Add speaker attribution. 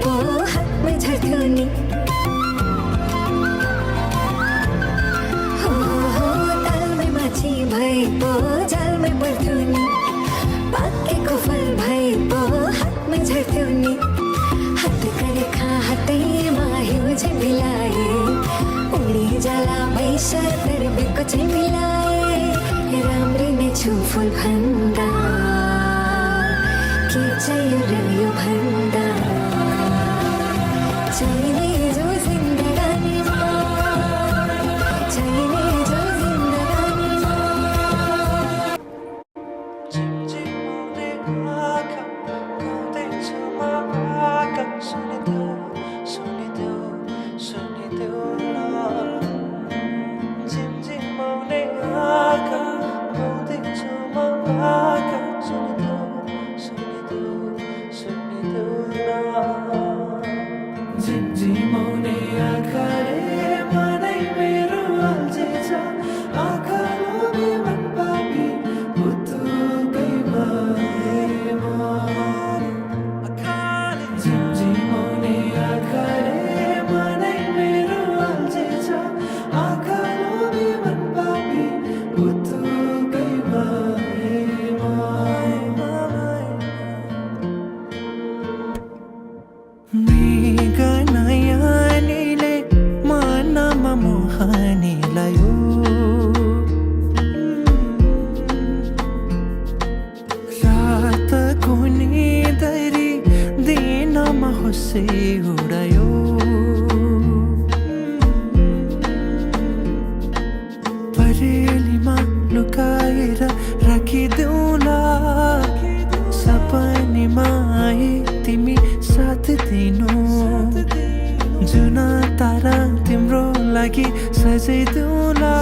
Speaker 1: पो हातमा झर्थ्यो नि हो तालमै माछी भए पो जालमै पर्थ्यो नि पाकेको फल भए पो हातमा झर्थ्यो नि हातका रेखा हातैमा हिउँ चाहिँ मिलाए उडी जाला पैसा तर बेको चाहिँ मिलाए राम्रै नै छु फुल भन्दा के चाहियो र यो भन्दा चाहिने जो जिन्दगानीमा चाहिने जो जिन्दगानीमा
Speaker 2: झिमझिमाउने आँखा गाउँदैछु म आँखा सुनिदेऊ सुनिदेऊ सुनिदेऊ न झिमझिमाउने आँखा गाउँदैछु म आँखा सुनिदेऊ सुनिदेऊ सुनिदेऊ न झिमझिमाउने आँखाले मनै मेरो अल्झेछ आँखा लोभी मन पापी उत्तुकै भएमा झिमझिमाउने आँखाले मनै मेरो अल्झेछ आँखा लोभी मन पापी उत्तुकै भएमा मृगनयनीले मनमा मोहनी लायो रातको निदरी दिनमा होसे उडायो परेलीमा लुकाएर राखिदेऊला सपनीमा आए तिमी साथ दिनु जुन तारा तिम्रो लागि सजाइदेऊला